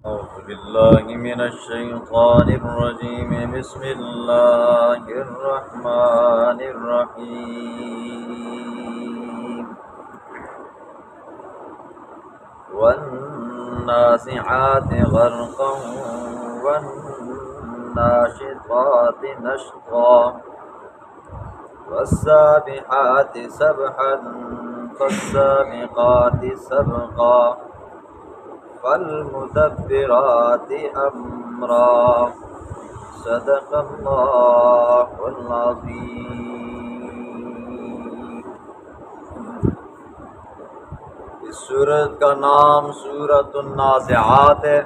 أعوذ بالله من الشيطان الرجيم. بسم الله الرحمن الرحيم. والنازعات غرقا والناشطات نشطا والسابحات سبحا فالسابقات سبقا فالمدبرات امرا. صدق اللہ العظیم. اس سورت کا نام سورۃ النازعات ہے.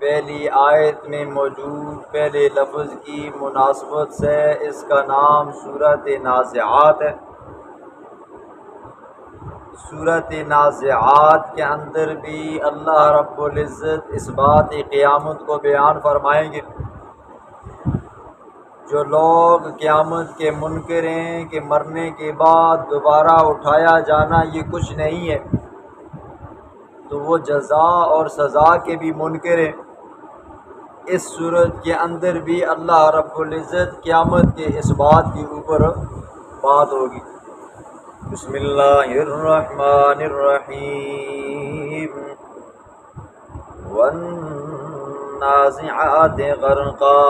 پہلی آیت میں موجود پہلے لفظ کی مناسبت سے اس کا نام سورۃ نازعات ہے. سورۃ نازعات کے اندر بھی اللہ رب العزت اس بات قیامت کو بیان فرمائیں گے. جو لوگ قیامت کے منکر ہیں کہ مرنے کے بعد دوبارہ اٹھایا جانا یہ کچھ نہیں ہے، تو وہ جزا اور سزا کے بھی منکر ہیں. اس صورت کے اندر بھی اللہ رب العزت قیامت کے اس بات کے اوپر بات ہوگی. بسم اللہ الرحمن الرحیم. والنازعات غرقا.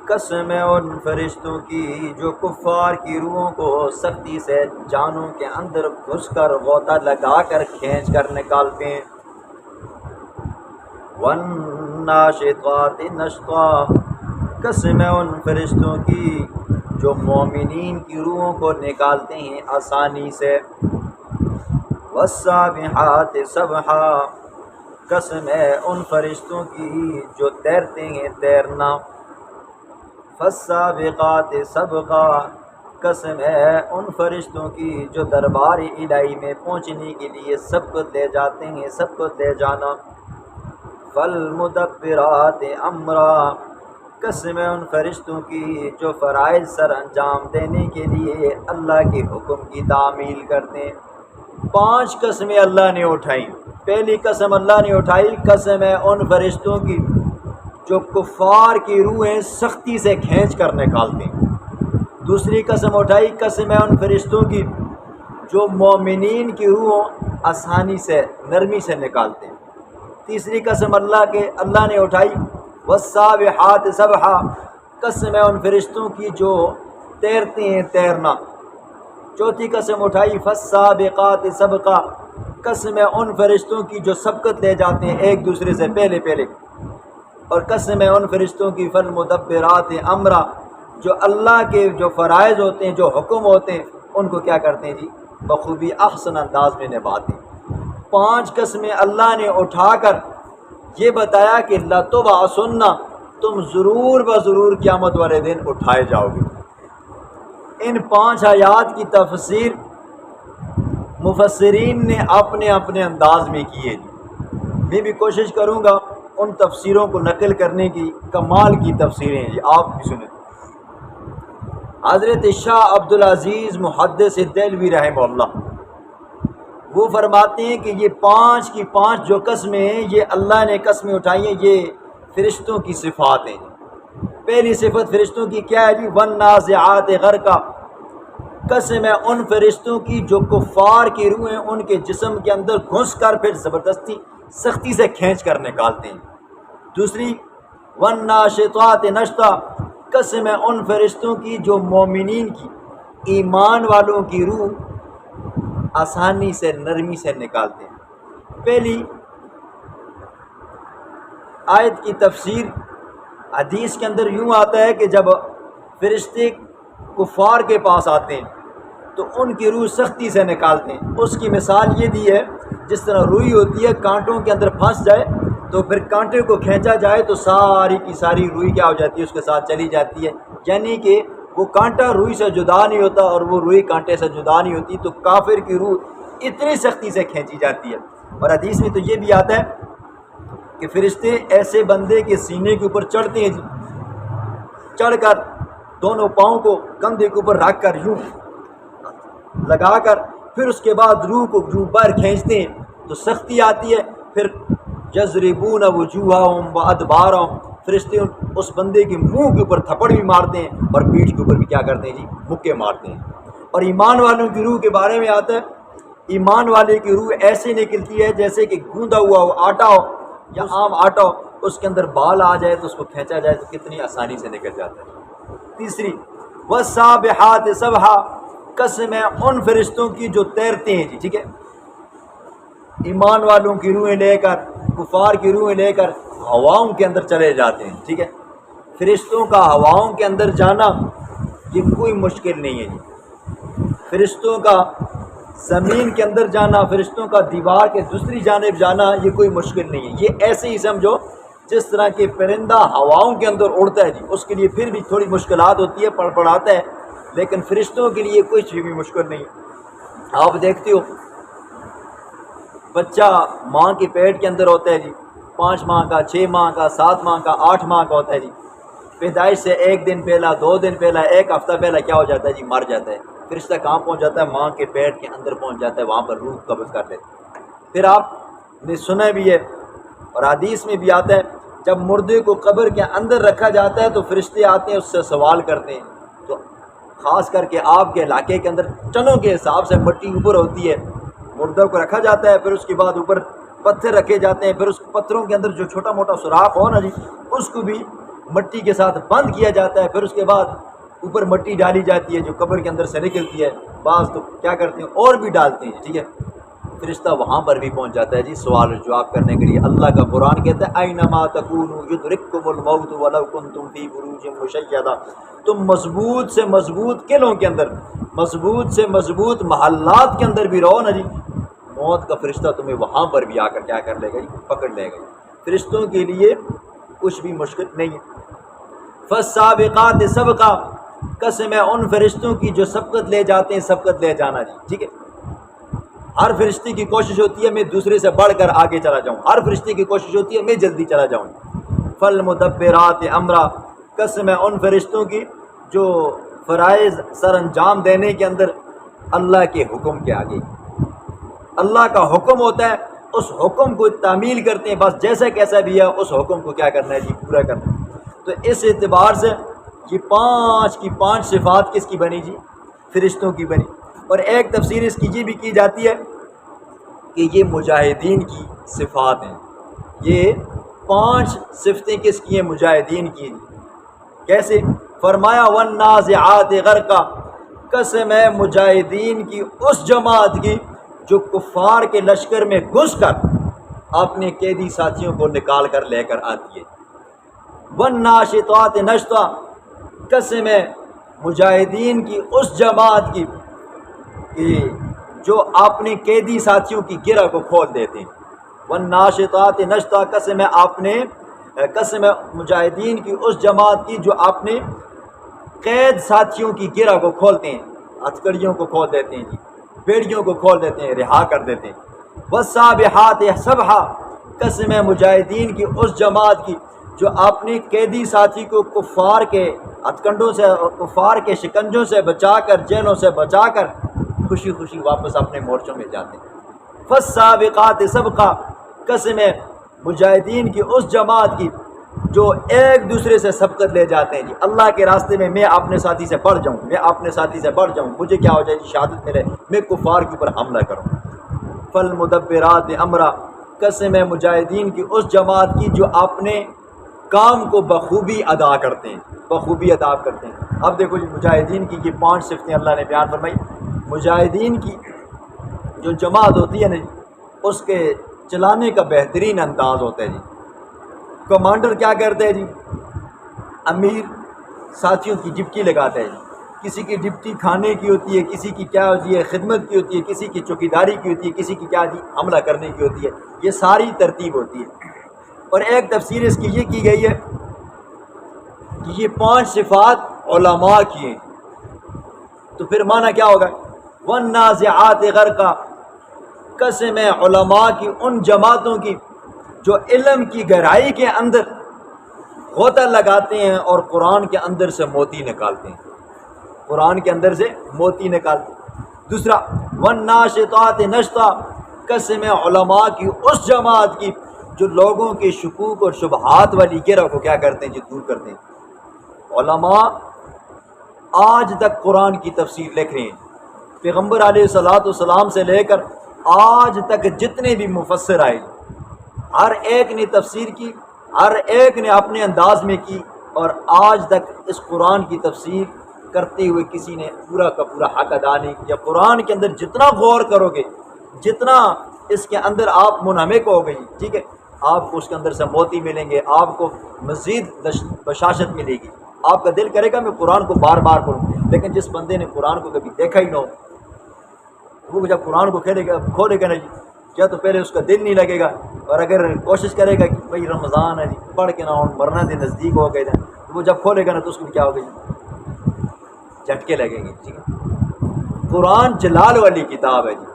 قسم ہے ان فرشتوں کی جو کفار کی روحوں کو سختی سے جانوں کے اندر گھس کر غوطہ لگا کر کھینچ کر نکالتے ہیں. والناشطات نشطا. قسم ہے ان فرشتوں کی جو مومنین کی روحوں کو نکالتے ہیں آسانی سے. والسابحات سبحا. قسم ہے ان فرشتوں کی جو تیرتے ہیں تیرنا. فالسابقات سبقا. قسم ہے ان فرشتوں کی جو دربار الہی میں پہنچنے کے لیے سبقت لے جاتے ہیں سبقت لے جانا. فالمدبرات امرا. قسم ہے ان فرشتوں کی جو فرائض سر انجام دینے کے لیے اللہ کے حکم کی تعمیل کرتے ہیں. 5 قسمیں اللہ نے اٹھائی. پہلی قسم اللہ نے اٹھائی قسم ہے ان فرشتوں کی جو کفار کی روحیں سختی سے کھینچ کر نکالتے ہیں. دوسری قسم اٹھائی قسم ہے ان فرشتوں کی جو مومنین کی روحوں آسانی سے نرمی سے نکالتے ہیں. تیسری قسم اللہ نے اٹھائی والسابحات سبحا. قسم ہے ان فرشتوں کی جو تیرتے ہیں تیرنا. چوتھی قسم اٹھائی فالسابقات سبقا. قسم ہے ان فرشتوں کی جو سبقت لے جاتے ہیں ایک دوسرے سے پہلے. اور قسم ہے ان فرشتوں کی فالمدبرات امرا. جو اللہ کے جو فرائض ہوتے ہیں جو حکم ہوتے ہیں ان کو کیا کرتے ہیں جی بخوبی احسن انداز میں نبھاتے ہیں. 5 قسمیں اللہ نے اٹھا کر یہ بتایا کہ لتبعثن. تم ضرور بضرور قیامت والے دن اٹھائے جاؤ گے. ان 5 آیات کی تفسیر مفسرین نے اپنے اپنے انداز میں کی ہے. میں بھی کوشش کروں گا ان تفسیروں کو نقل کرنے کی. کمال کی تفسیریں ہیں. آپ بھی سنیں. حضرت شاہ عبدالعزیز محدث دہلوی رحمہ اللہ وہ فرماتے ہیں کہ یہ 5 کی 5 جو قسمیں ہیں یہ اللہ نے قسمیں اٹھائی ہیں یہ فرشتوں کی صفات ہیں. پہلی صفت فرشتوں کی کیا ہے جی والنازعات غرقا. قسم ہے ان فرشتوں کی جو کفار کی روحیں ان کے جسم کے اندر گھس کر پھر زبردستی سختی سے کھینچ کر نکالتے ہیں. دوسری والناشطات نشطا. قسم ہے ان فرشتوں کی جو مومنین کی ایمان والوں کی روح آسانی سے نرمی سے نکالتے ہیں. پہلی آیت کی تفسیر حدیث کے اندر یوں آتا ہے کہ جب فرشتے کفار کے پاس آتے ہیں تو ان کی روح سختی سے نکالتے ہیں. اس کی مثال یہ دی ہے جس طرح روئی ہوتی ہے کانٹوں کے اندر پھنس جائے تو پھر کانٹے کو کھینچا جائے تو ساری کی ساری روئی کیا ہو جاتی ہے اس کے ساتھ چلی جاتی ہے. یعنی کہ وہ کانٹا روئی سے جدا نہیں ہوتا اور وہ روئی کانٹے سے جدا نہیں ہوتی. تو کافر کی روح اتنی سختی سے کھینچی جاتی ہے. اور حدیث میں تو یہ بھی آتا ہے کہ فرشتے ایسے بندے کے سینے کے اوپر چڑھتے ہیں جی. چڑھ کر دونوں پاؤں کو کندھے کے اوپر رکھ کر یوں لگا کر پھر اس کے بعد روح کو جو باہر کھینچتے ہیں تو سختی آتی ہے. پھر یضربون وجوہہم وادبارہم، فرشتے اس بندے کے منہ کے اوپر تھپڑ بھی مارتے ہیں اور پیٹھ کے اوپر بھی کیا کرتے ہیں جی، مکے مارتے ہیں۔ اور ایمان والوں کی روح کے بارے میں آتا ہے، ایمان والے کی روح ایسے نکلتی ہے جیسے کہ گوندا ہوا ہو آٹا ہو یا عام آٹا ہو، اس کے اندر بال آ جائے تو اس کو کھینچا جائے تو کتنی آسانی سے نکل جاتا ہے۔ تیسری والسابحات سبحا، قسم ہے ان فرشتوں کی جو تیرتے ہیں جی، ٹھیک ہے، ایمان والوں کی روحیں لے کر، کفار کی روحیں لے کر ہواؤں کے اندر چلے جاتے ہیں، ٹھیک ہے۔ فرشتوں کا ہواؤں کے اندر جانا یہ کوئی مشکل نہیں ہے جی، فرشتوں کا زمین کے اندر جانا، فرشتوں کا دیوار کے دوسری جانب جانا یہ کوئی مشکل نہیں ہے۔ یہ ایسے ہی سمجھو جس طرح کہ پرندہ ہواؤں کے اندر اڑتا ہے جی، اس کے لیے پھر بھی تھوڑی مشکلات ہوتی ہے، پڑاتا ہے، لیکن فرشتوں کے لیے کوئی چیز بھی مشکل نہیں ہے۔ آپ دیکھتے ہو بچہ ماں کے پیٹ کے اندر ہوتا ہے جی، 5 ماہ کا، 6 ماہ کا، 7 ماہ کا، 8 ماہ کا ہوتا ہے جی، پیدائش سے 1 دن پہلا، 2 دن پہلا، 1 ہفتہ پہلا کیا ہو جاتا ہے جی، مر جاتا ہے۔ فرشتہ کہاں پہنچ جاتا ہے؟ ماں کے پیٹ کے اندر پہنچ جاتا ہے، وہاں پر روح قبض کر لیتا ہے۔ پھر آپ نے سنا بھی ہے اور حدیث میں بھی آتا ہے، جب مردے کو قبر کے اندر رکھا جاتا ہے تو فرشتے آتے ہیں، اس سے سوال کرتے ہیں۔ تو خاص کر کے آپ کے علاقے کے اندر ٹنوں کے حساب سے مٹی اوپر ہوتی ہے، مردہ کو رکھا جاتا ہے، پھر اس کے بعد اوپر پتھر رکھے جاتے ہیں، پھر اس پتھروں کے اندر جو چھوٹا موٹا سوراخ ہو نا جی، اس کو بھی مٹی کے ساتھ بند کیا جاتا ہے، پھر اس کے بعد اوپر مٹی ڈالی جاتی ہے جو قبر کے اندر سے نکلتی ہے، بعض تو کیا کرتے ہیں اور بھی ڈالتے ہیں، ٹھیک ہے۔ فرشتہ وہاں پر بھی پہنچ جاتا ہے جی سوال و جواب کرنے کے لیے۔ اللہ کا قرآن کہتا ہے اینما تکونوا یدرککم الموت ولو کنتم فی بروج مشیدہ، تم مضبوط سے مضبوط قلعوں کے اندر، مضبوط سے مضبوط محلات کے اندر بھی رہو نا جی، موت کا فرشتہ تمہیں وہاں پر بھی آ کر کیا کر لے گا جی، پکڑ لے گا۔ فرشتوں کے لیے کچھ بھی مشکل نہیں ہے۔ فالسابقات سبقا، قسم ہے ان فرشتوں کی جو سبقت لے جاتے ہیں، سبقت لے جانا جی، ٹھیک ہے۔ ہر فرشتے کی کوشش ہوتی ہے میں دوسرے سے بڑھ کر آگے چلا جاؤں، ہر فرشتے کی کوشش ہوتی ہے میں جلدی چلا جاؤں۔ فالمدبرات امرا، قسم ہے ان فرشتوں کی جو فرائض سر انجام دینے کے اندر اللہ کے حکم کے آگے، اللہ کا حکم ہوتا ہے اس حکم کو تعمیل کرتے ہیں، بس جیسا کیسا بھی ہے اس حکم کو کیا کرنا ہے جی، پورا کرنا ہے۔ تو اس اعتبار سے یہ 5 کی 5 صفات کس کی بنی جی؟ فرشتوں کی بنی۔ اور ایک تفسیر اس کی یہ بھی کی جاتی ہے کہ یہ مجاہدین کی صفات ہیں، یہ 5 صفتیں کس کی ہیں؟ مجاہدین کی۔ کیسے؟ فرمایا والنازعات غرقا، قسم ہے مجاہدین کی اس جماعت کی جو کفار کے لشکر میں گھس کر اپنے قیدی ساتھیوں کو نکال کر لے کر آتی ہے۔ والناشطات نشطا، قسم ہے مجاہدین کی اس جماعت کی کہ جو اپنے قیدی ساتھیوں کی گرہ کو کھول دیتے ہیں۔ والناشطات نشطا، قسم ہے مجاہدین کی اس جماعت کی جو اپنے قید ساتھیوں کی گرہ کو کھولتے ہیں، ہتھکڑیوں کو کھول دیتے ہیں جی، بیڑیوں کو کھول دیتے ہیں، رہا کر دیتے ہیں۔ والسابحات سبحا، قسم ہے مجاہدین کی اس جماعت کی جو اپنے قیدی ساتھی کو کفار کے ہتھکنڈوں سے، کفار کے شکنجوں سے بچا کر، جیلوں سے بچا کر خوشی خوشی واپس اپنے مورچوں میں جاتے ہیں۔ فالسابقات سبقا، قسم ہے مجاہدین کی اس جماعت کی جو ایک دوسرے سے سبقت لے جاتے ہیں جی، اللہ کے راستے میں میں اپنے ساتھی سے بڑھ جاؤں، میں اپنے ساتھی سے بڑھ جاؤں، مجھے کیا ہو جائے جی، شہادت ملے، میں کفار کے اوپر حملہ کروں۔ فالمدبرات امرا، قسم ہے مجاہدین کی اس جماعت کی جو اپنے کام کو بخوبی ادا کرتے ہیں، بخوبی ادا کرتے ہیں۔ اب دیکھو جی مجاہدین کی یہ 5 صفتیں اللہ نے بیان فرمائی۔ مجاہدین کی جو جماعت ہوتی ہے نا جی، اس کے چلانے کا بہترین انداز ہوتا ہے جی۔ کمانڈر کیا کرتا ہے جی؟ امیر ساتھیوں کی ڈپٹی لگاتا ہے جی، کسی کی ڈپٹی کھانے کی ہوتی ہے، کسی کی کیا ہوتی ہے خدمت کی ہوتی ہے، کسی کی چوکیداری کی ہوتی ہے، کسی کی کیا جی حملہ کرنے کی ہوتی ہے، یہ ساری ترتیب ہوتی ہے۔ اور ایک تفسیر اس کی یہ کی گئی ہے کہ یہ 5 صفات علماء کی ہیں، تو پھر معنی کیا ہوگا؟ والنازعات غرقا، قسم ہے علماء کی ان جماعتوں کی جو علم کی گہرائی کے اندر غوطہ لگاتے ہیں اور قرآن کے اندر سے موتی نکالتے ہیں، قرآن کے اندر سے موتی نکالتے ہیں۔ دوسرا والناشطات نشطا، قسم ہے علماء کی اس جماعت کی جو لوگوں کے شکوک اور شبہات والی گرہ کو کیا کرتے ہیں جی دور کرتے ہیں۔ علماء آج تک قرآن کی تفسیر لکھ رہے ہیں، پیغمبر علیہ الصلوۃ والسلام سے لے کر آج تک جتنے بھی مفسر آئے ہر ایک نے تفسیر کی، ہر ایک نے اپنے انداز میں کی، اور آج تک اس قرآن کی تفسیر کرتے ہوئے کسی نے پورا کا پورا حق ادا نہیں کیا۔ قرآن کے اندر جتنا غور کرو گے، جتنا اس کے اندر آپ منہمک ہو گئی، ٹھیک ہے، آپ کو اس کے اندر سے موتی ملیں گے، آپ کو مزید بشاشت ملے گی، آپ کا دل کرے گا میں قرآن کو بار بار پڑھوں۔ لیکن جس بندے نے قرآن کو کبھی دیکھا ہی نہ ہو، وہ جب قرآن کو کھولے گا نا جی، یا تو پہلے اس کا دل نہیں لگے گا، اور اگر کوشش کرے گا کہ بھائی رمضان ہے جی پڑھ کے نہ مرنا دن نزدیک ہو گئے تھے، وہ جب کھولے گا نا تو اس کو کیا ہوگا جی، جھٹکے لگیں گے، ٹھیک ہے۔ قرآن جلال والی کتاب ہے جی،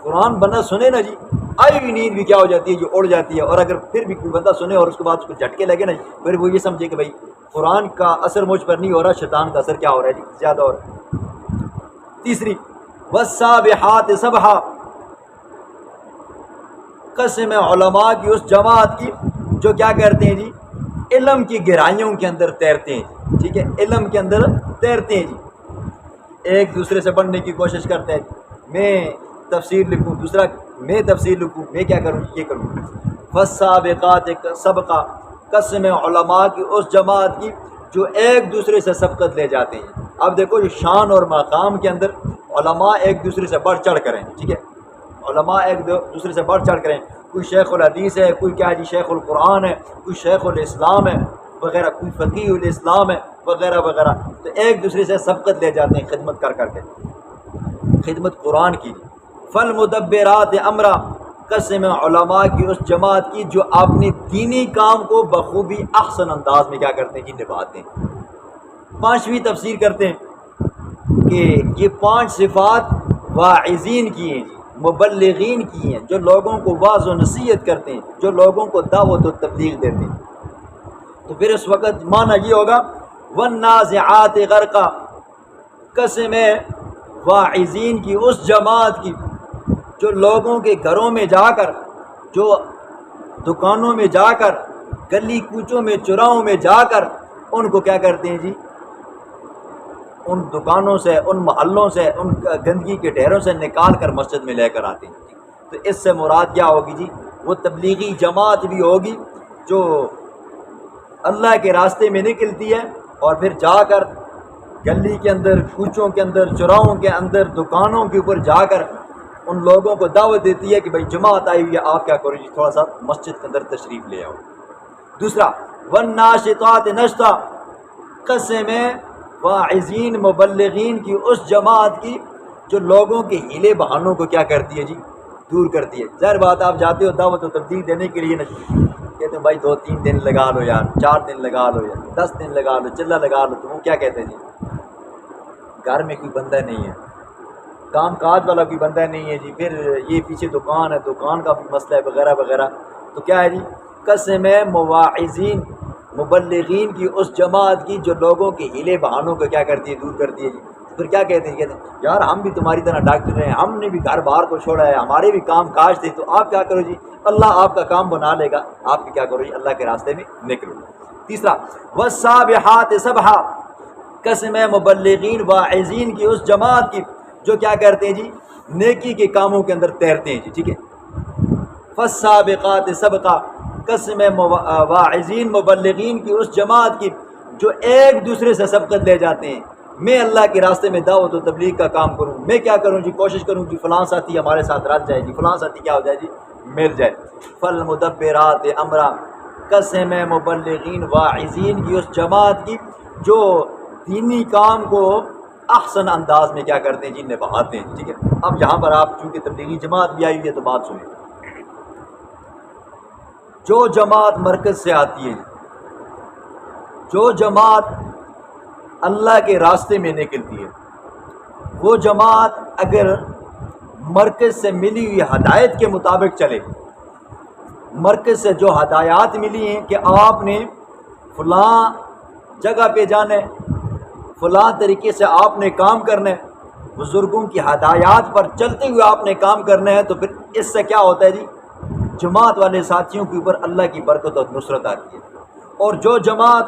قرآن بندہ سنے نا جی آئی ہوئی نیند بھی کیا ہو جاتی ہے جو اڑ جاتی ہے، اور اگر پھر بھی کوئی بندہ سنے اور اس کے بعد اس کو جھٹکے لگے نا جی، پھر وہ یہ سمجھے کہ بھائی قرآن کا اثر مجھ پر نہیں ہو رہا، شیطان کا اثر کیا ہو رہا ہے جی زیادہ ہو رہا ہے۔ تیسری والسابحات سبحا، قسم علماء کی اس جماعت کی جو کیا کرتے ہیں جی علم کی گہرائیوں کے اندر تیرتے ہیں، ٹھیک ہے، علم کے اندر تیرتے ہیں جی، ایک دوسرے سے بڑھنے کی کوشش کرتے ہیں، میں تفسیر لکھوں، دوسرا میں تفسیر لکھوں، میں کیا کروں یہ کروں۔ والسابقات سبقا، قسم علماء کی اس جماعت کی جو ایک دوسرے سے سبقت لے جاتے ہیں۔ اب دیکھو یہ شان اور مقام کے اندر علماء ایک دوسرے سے بڑھ چڑھ کریں، ٹھیک ہے، علماء ایک دوسرے سے بڑھ چڑھ کریں، کوئی شیخ الحدیث ہے، کوئی کیا جی شیخ القرآن ہے، کوئی شیخ الاسلام ہے وغیرہ، کوئی فقیہ الاسلام ہے وغیرہ وغیرہ، تو ایک دوسرے سے سبقت لے جاتے ہیں خدمت کر کر کے، خدمت قرآن کی۔ فالمدبرات امرا، قسم علماء کی اس جماعت کی جو اپنے دینی کام کو بخوبی احسن انداز میں کیا کرتے ہیں جی نبھاتے ہیں۔ پانچویں تفسیر کرتے ہیں کہ یہ پانچ صفات واعظین کی ہیں جی، مبلغین کی ہیں، جو لوگوں کو واعظ و نصیحت کرتے ہیں، جو لوگوں کو دعوت و تبلیغ دیتے ہیں۔ تو پھر اس وقت معنی یہ ہوگا والنازعات غرقا، قسم واعظین کی اس جماعت کی جو لوگوں کے گھروں میں جا کر، جو دکانوں میں جا کر، گلی کوچوں میں چوراہوں میں جا کر ان کو کیا کرتے ہیں جی، ان دکانوں سے، ان محلوں سے، ان گندگی کے ڈھیروں سے نکال کر مسجد میں لے کر آتے ہیں۔ تو اس سے مراد کیا ہوگی جی، وہ تبلیغی جماعت بھی ہوگی جو اللہ کے راستے میں نکلتی ہے، اور پھر جا کر گلی کے اندر، کوچوں کے اندر، چوراہوں کے اندر، دکانوں کے اوپر جا کر ان لوگوں کو دعوت دیتی ہے کہ بھائی جماعت آئی ہوئی ہے، آپ کیا کرو جی تھوڑا سا مسجد کے اندر تشریف لے آؤ۔ دوسرا والناشطات نشطا، قسم واعظین مبلغین کی اس جماعت کی جو لوگوں کے ہیلے بہانوں کو کیا کرتی ہے جی دور کرتی ہے۔ ظاہر بات آپ جاتے ہو دعوت و تبلیغ دینے کے لیے، کہتے ہیں بھائی 2-3 دن لگا لو یار، 4 دن لگا لو یار، 10 دن لگا لو، چلہ لگا لو، تو وہ کیا کہتے ہیں جی گھر میں کوئی بندہ نہیں ہے، کام کاج والا کوئی بندہ نہیں ہے جی، پھر یہ پیچھے دکان ہے، دکان کا بھی مسئلہ ہے وغیرہ وغیرہ، تو کیا ہے جی قسم مواعظین مبلغین کی اس جماعت کی جو لوگوں کے ہیلے بہانوں کو کیا کرتی ہے دور کرتی ہے جی۔ پھر کیا کہتے ہیں یار ہم بھی تمہاری طرح ڈاکٹر ہیں، ہم نے بھی گھر بار کو چھوڑا ہے، ہمارے بھی کام کاج تھے، تو آپ کیا کرو جی اللہ آپ کا کام بنا لے گا، آپ بھی کیا کرو جی اللہ کے راستے میں نکلو۔ تیسرا والسابحات سبحا، قسم مبلغین واعظین کی اس جماعت کی جو کیا کرتے ہیں جی نیکی کے کاموں کے اندر تیرتے ہیں جی، ٹھیک ہے۔ فالسابقات سبقا، قسم واعظین مبلغین کی اس جماعت کی جو ایک دوسرے سے سبقت لے جاتے ہیں، میں اللہ کے راستے میں دعوت و تبلیغ کا کام کروں، میں کیا کروں جی کوشش کروں جی فلاں ساتھی ہمارے ساتھ رل جائے جی، فلاں ساتھی کیا ہو جائے جی مل جائے۔ فالمدبرات امرا، قسم مبلغین واعظین کی اس جماعت کی جو دینی کام کو احسن انداز میں کیا کرتے ہیں جی نبھاتے ہیں، ٹھیک ہے۔ اب یہاں پر آپ چونکہ تبلیغی جماعت بھی آئی ہوئی ہے تو بات سنیں، جو جماعت مرکز سے آتی ہے، جو جماعت اللہ کے راستے میں نکلتی ہے، وہ جماعت اگر مرکز سے ملی ہوئی ہدایت کے مطابق چلے، مرکز سے جو ہدایات ملی ہیں کہ آپ نے فلاں جگہ پہ جانا ہے، فلاں طریقے سے آپ نے کام کرنا ہے، بزرگوں کی ہدایات پر چلتے ہوئے آپ نے کام کرنا ہے، تو پھر اس سے کیا ہوتا ہے جی؟ جماعت والے ساتھیوں کے اوپر اللہ کی برکت اور نصرت آتی ہے۔ اور جو جماعت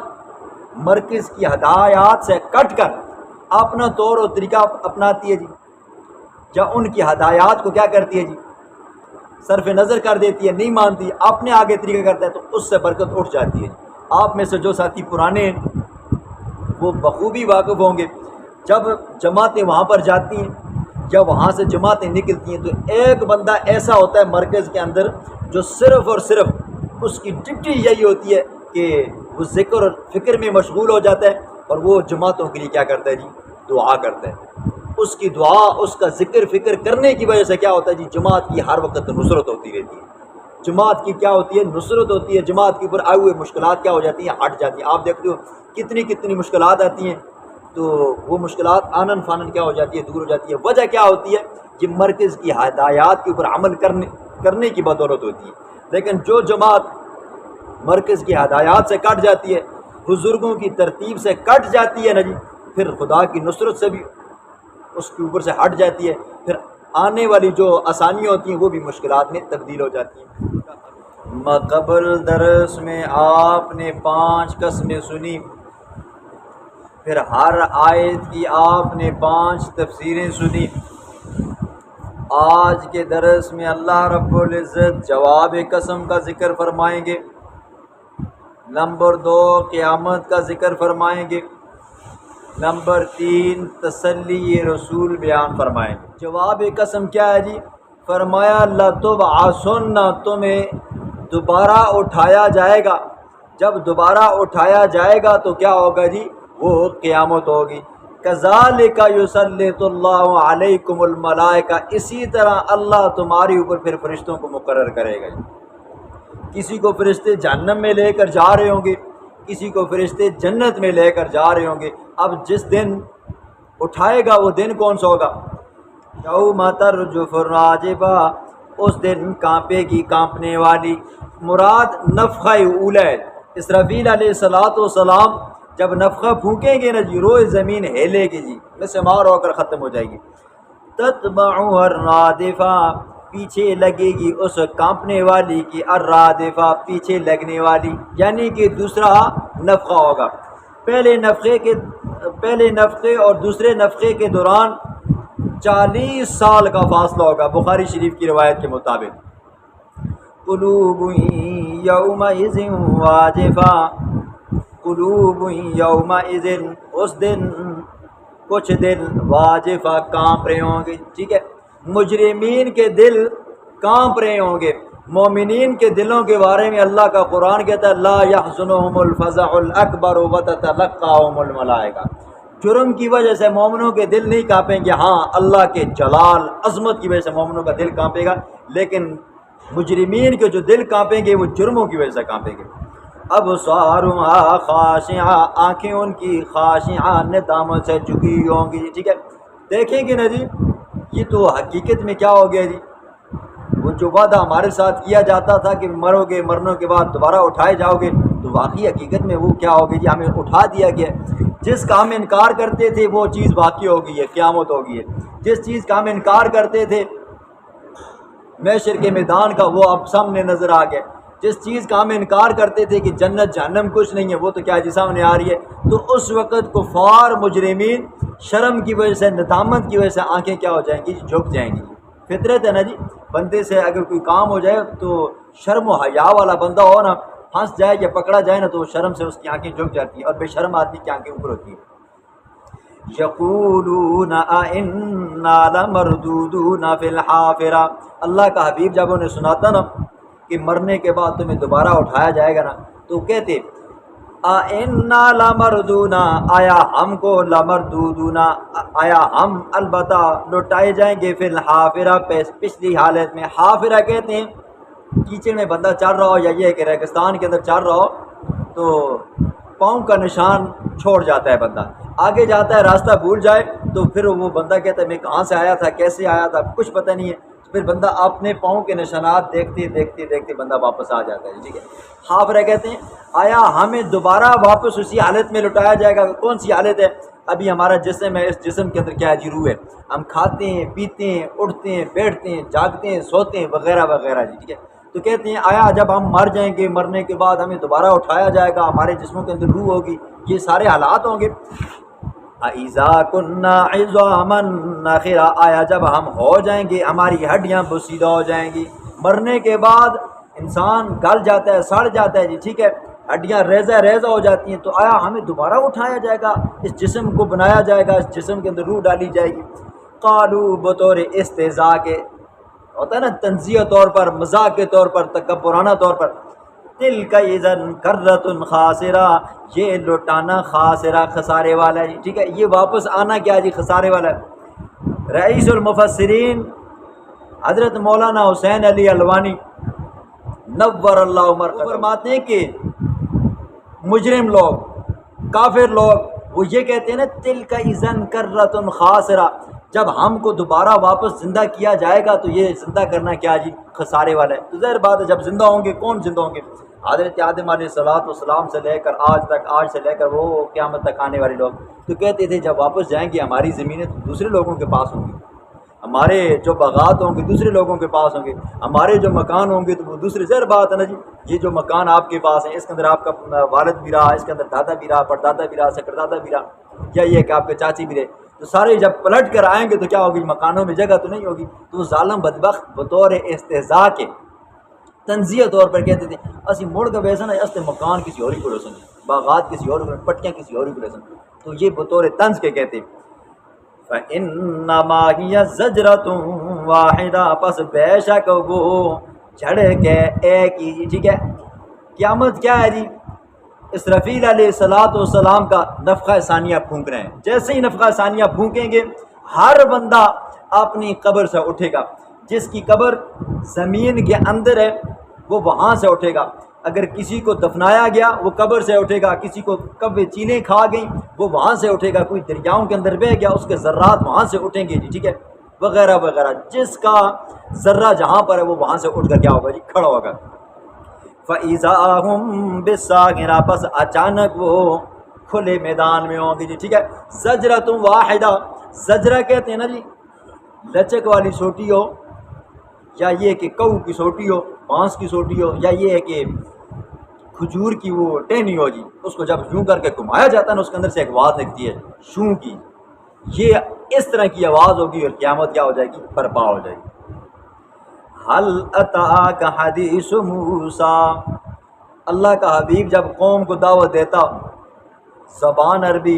مرکز کی ہدایات سے کٹ کر اپنا طور و طریقہ اپناتی ہے جی، یا ان کی ہدایات کو کیا کرتی ہے جی؟ صرف نظر کر دیتی ہے، نہیں مانتی، اپنے آگے طریقہ کرتا ہے، تو اس سے برکت اٹھ جاتی ہے۔ آپ میں سے جو ساتھی پرانے ہیں وہ بخوبی واقف ہوں گے، جب جماعتیں وہاں پر جاتی ہیں یا وہاں سے جماعتیں نکلتی ہیں، تو ایک بندہ ایسا ہوتا ہے مرکز کے اندر جو صرف اور صرف اس کی ڈیوٹی یہی ہوتی ہے کہ وہ ذکر اور فکر میں مشغول ہو جاتا ہے، اور وہ جماعتوں کے لیے کیا کرتا ہے جی؟ دعا کرتا ہے۔ اس کی دعا، اس کا ذکر فکر کرنے کی وجہ سے کیا ہوتا ہے جی؟ جماعت کی ہر وقت نصرت ہوتی رہتی ہے۔ جماعت کی کیا ہوتی ہے؟ نصرت ہوتی ہے۔ جماعت کے اوپر آئے ہوئے مشکلات کیا ہو جاتی ہیں؟ ہٹ جاتی ہیں۔ آپ دیکھتے ہو کتنی مشکلات آتی ہیں، تو وہ مشکلات آنن فانن کیا ہو جاتی ہے؟ دور ہو جاتی ہے۔ وجہ کیا ہوتی ہے؟ یہ مرکز کی ہدایات کے اوپر عمل کرنے کی بدولت ہوتی ہے۔ لیکن جو جماعت مرکز کی ہدایات سے کٹ جاتی ہے، بزرگوں کی ترتیب سے کٹ جاتی ہے نا جی، پھر خدا کی نصرت سے بھی اس کے اوپر سے ہٹ جاتی ہے، پھر آنے والی جو آسانیاں ہوتی ہیں وہ بھی مشکلات میں تبدیل ہو جاتی ہیں۔ قبل درس میں آپ نے 5 قسمیں سنی، پھر ہر آیت کی آپ نے 5 تفسیریں سنی۔ آج کے درس میں اللہ رب العزت جواب قسم کا ذکر فرمائیں گے، نمبر 2 قیامت کا ذکر فرمائیں گے، نمبر 3 تسلی رسول بیان فرمائیں گے۔ جواب قسم کیا ہے جی؟ فرمایا لَتُبْعَثُنَّ، تمہیں دوبارہ اٹھایا جائے گا۔ جب دوبارہ اٹھایا جائے گا تو کیا ہوگا جی؟ وہ قیامت ہوگی۔ کذالک یسلط اللہ علیکم الملائکہ، اسی طرح اللہ تمہارے اوپر پھر فرشتوں کو مقرر کرے گا۔ کسی کو فرشتے جہنم میں لے کر جا رہے ہوں گے، کسی کو فرشتے جنت میں لے کر جا رہے ہوں گے۔ اب جس دن اٹھائے گا وہ دن کون سا ہوگا؟ یوم ترجف الراجفہ، اس دن کانپے گی کانپنے والی۔ مراد نفخہ اولی ہے۔ اسرافیل علیہ السلام جب نفخہ پھونکیں گے نا جی، روئے زمین ہلے گی جی، مسمار ہو کر ختم ہو جائے گی۔ تتبعها الرادفہ، پیچھے لگے گی اس کانپنے والی کی، الرادفہ پیچھے لگنے والی، یعنی کہ دوسرا نفخہ ہوگا۔ پہلے نفخے اور دوسرے نفخے کے دوران 40 سال کا فاصلہ ہوگا، بخاری شریف کی روایت کے مطابق۔ قلوب یومئذ واجفہ، قلوب یومئذ، اس دن کچھ دل واجفہ کانپ رہے ہوں گے، ٹھیک ہے۔ مجرمین کے دل کانپ رہے ہوں گے۔ مومنین کے دلوں کے بارے میں اللہ کا قرآن کہتا ہے لا یحزنہم الفزع الاکبر وتتلقاہم الملائکہ، جرم کی وجہ سے مومنوں کے دل نہیں کانپیں گے، ہاں اللہ کے جلال عظمت کی وجہ سے مومنوں کا دل کانپے گا، لیکن مجرمین کے جو دل کانپیں گے وہ جرموں کی وجہ سے کانپیں گے۔ ابصارها خاشعہ، آنکھیں ان کی خاشعہ ندامت سے جھکی ہوں گی، ٹھیک ہے۔ دیکھیں گے نا جی، یہ تو حقیقت میں کیا ہو گیا جی؟ وہ جو وعدہ ہمارے ساتھ کیا جاتا تھا کہ مرو گے، مرنے کے بعد دوبارہ اٹھائے جاؤ گے، تو واقعی حقیقت میں وہ کیا ہو گئی جی؟ ہمیں اٹھا دیا گیا۔ جس کا ہم انکار کرتے تھے وہ چیز واقعی ہو گئی ہے، قیامت ہو گئی ہے۔ جس چیز کا ہم انکار کرتے تھے محشر کے میدان کا، وہ اب سامنے نظر آ گیا۔ جس چیز کا ہم انکار کرتے تھے کہ جنت جہنم کچھ نہیں ہے، وہ تو کیا جی سامنے آ رہی ہے۔ تو اس وقت کفار مجرمین شرم کی وجہ سے، ندامت کی وجہ سے آنکھیں کیا ہو جائیں گی؟ جھک جائیں گی۔ فطرت ہے نا جی، بندے سے اگر کوئی کام ہو جائے تو شرم و حیا والا بندہ ہو نا، پھنس جائے یا پکڑا جائے نا، تو شرم سے اس کی آنکھیں جھک جاتی ہیں، اور بے شرم آدمی کی آنکھیں اوپر ہوتی ہیں۔ یقولون انا لمردودون فی الحافرہ، اللہ کا حبیب جب انہیں سناتا نا کہ مرنے کے بعد تمہیں دوبارہ اٹھایا جائے گا نا، تو کہتے انا لمردون، آیا ہم کو، لمردودون آیا ہم البتہ لوٹائے جائیں گے، فی الحافرہ پچھلی حالت میں۔ حافرہ کہتے ہیں کیچڑ میں بندہ چل رہا ہو، یا یہ کہ ریگستان کے اندر چل رہا ہو تو پاؤں کا نشان چھوڑ جاتا ہے، بندہ آگے جاتا ہے، راستہ بھول جائے تو پھر وہ بندہ کہتا ہے میں کہاں سے آیا تھا، کیسے آیا تھا، کچھ پتہ نہیں ہے، پھر بندہ اپنے پاؤں کے نشانات دیکھتے دیکھتے بندہ واپس آ جاتا ہے، ٹھیک ہے۔ حافرہ کہتے ہیں آیا ہمیں دوبارہ واپس اسی حالت میں لٹایا جائے گا؟ کون سی حالت ہے؟ ابھی ہمارا جسم ہے، اس جسم کے اندر کیا ہے جی؟ روح ہے۔ ہم کھاتے ہیں، پیتے ہیں، اٹھتے ہیں، بیٹھتے ہیں، جاگتے ہیں، سوتے ہیں، وغیرہ وغیرہ جی، ٹھیک ہے۔ تو کہتے ہیں آیا جب ہم مر جائیں گے، مرنے کے بعد ہمیں دوبارہ اٹھایا جائے گا، ہمارے جسموں کے اندر روح ہوگی، یہ سارے حالات ہوں گے۔ اِذَا كُنَّا عِظَامًا نَخِرَةً، آیا جب ہم ہو جائیں گے، ہماری ہڈیاں بوسیدہ ہو جائیں گی۔ مرنے کے بعد انسان گل جاتا ہے، سڑ جاتا ہے جی، ٹھیک ہے، ہڈیاں ریزہ ریزہ ہو جاتی ہیں، تو آیا ہمیں دوبارہ اٹھایا جائے گا، اس جسم کو بنایا جائے گا، اس جسم کے اندر روح ڈالی جائے گی؟ قالوا، بطور استہزاء کے، ہوتا ہے نا تنزیہ طور پر، مذاق کے طور پر، تکبرانہ طور پر، تلک اذا کرۃ خاسرہ، یہ لوٹانا خاسرہ، خسارے والا ہے جی، ٹھیک ہے، یہ واپس آنا کیا جی؟ خسارے والا ہے۔ رئیس المفسرین حضرت مولانا حسین علی الوانی نور اللہ عمر فرماتے ہیں کہ مجرم لوگ، کافر لوگ، وہ یہ کہتے ہیں نا تلک اذا کرۃ خاسرہ، جب ہم کو دوبارہ واپس زندہ کیا جائے گا تو یہ زندہ کرنا کیا جی؟ خسارے والا ہے۔ تو ظاہر بات ہے جب زندہ ہوں گے، کون زندہ ہوں گے؟ حضرت آدم علیہ السلام سے لے کر آج سے لے کر وہ قیامت تک آنے والے لوگ تو کہتے تھے جب واپس جائیں گے ہماری زمینیں تو دوسرے لوگوں کے پاس ہوں گی، ہمارے جو باغات ہوں گے دوسرے لوگوں کے پاس ہوں گے، ہمارے جو مکان ہوں گے تو وہ دوسرے۔ ظاہر بات ہے نا جی، یہ جو مکان آپ کے پاس ہیں اس کے اندر آپ کا والد بھی رہا، اس کے اندر دادا بھی رہا، پردادا بھی رہا، سکردادا بھی رہا، یا یہ کہ آپ کے چاچی بھی رہے، تو سارے جب پلٹ کر آئیں گے تو کیا ہوگی؟ مکانوں میں جگہ تو نہیں ہوگی۔ تو ظالم بدبخت بطور استہزاء کے، تنزیہ طور پر کہتے تھے اسی مڑ کے ویسا نا اس مکان کسی اور کو لسن، باغات کسی اور کو، پٹیاں کسی اور کو لسن، تو یہ بطور طنز کے کہتے۔ فَإِنَّمَا هِيَ زَجْرَةٌ وَاحِدَةٌ، پس بے شک وہ جھڑک ہے ایک ہی، ٹھیک ہے۔ قیامت کیا ہے جی؟ اسرافیل علیہ السلام کا نفخہ ثانیہ پھونک رہے ہیں، جیسے ہی نفخہ ثانیہ پھونکیں گے ہر بندہ اپنی قبر سے اٹھے گا، جس کی قبر زمین کے اندر ہے وہ وہاں سے اٹھے گا، اگر کسی کو دفنایا گیا وہ قبر سے اٹھے گا، کسی کو کبے چینیں کھا گئیں وہ وہاں سے اٹھے گا، کوئی دریاؤں کے اندر بہہ گیا اس کے ذرات وہاں سے اٹھیں گے جی، ٹھیک ہے، وغیرہ وغیرہ، جس کا ذرہ جہاں پر ہے وہ وہاں سے اٹھ کر کیا ہوگا جی؟ کھڑا ہوگا۔ فَإِذَا هُمْ بِالسَّاهِرَةِ، پس اچانک وہ کھلے میدان میں ہوں گے جی، ٹھیک ہے۔ زجرۃ واحدہ، زجرہ کہتے ہیں نا جی لچک والی سوٹی ہو، یا یہ کہ کہو کی سوٹی ہو، بانس کی سوٹی ہو، یا یہ ہے کہ کھجور کی وہ ٹہنی ہو جی، اس کو جب یوں کر کے گھمایا جاتا ہے نا اس کے اندر سے ایک آواز نکلتی ہے شوں کی، یہ اس طرح کی آواز ہوگی اور قیامت کیا ہو جائے گی؟ برپا ہو جائے گی۔ هل اتاک حدیث موسیٰ، اللہ کا حبیب جب قوم کو دعوت دیتا، زبان عربی،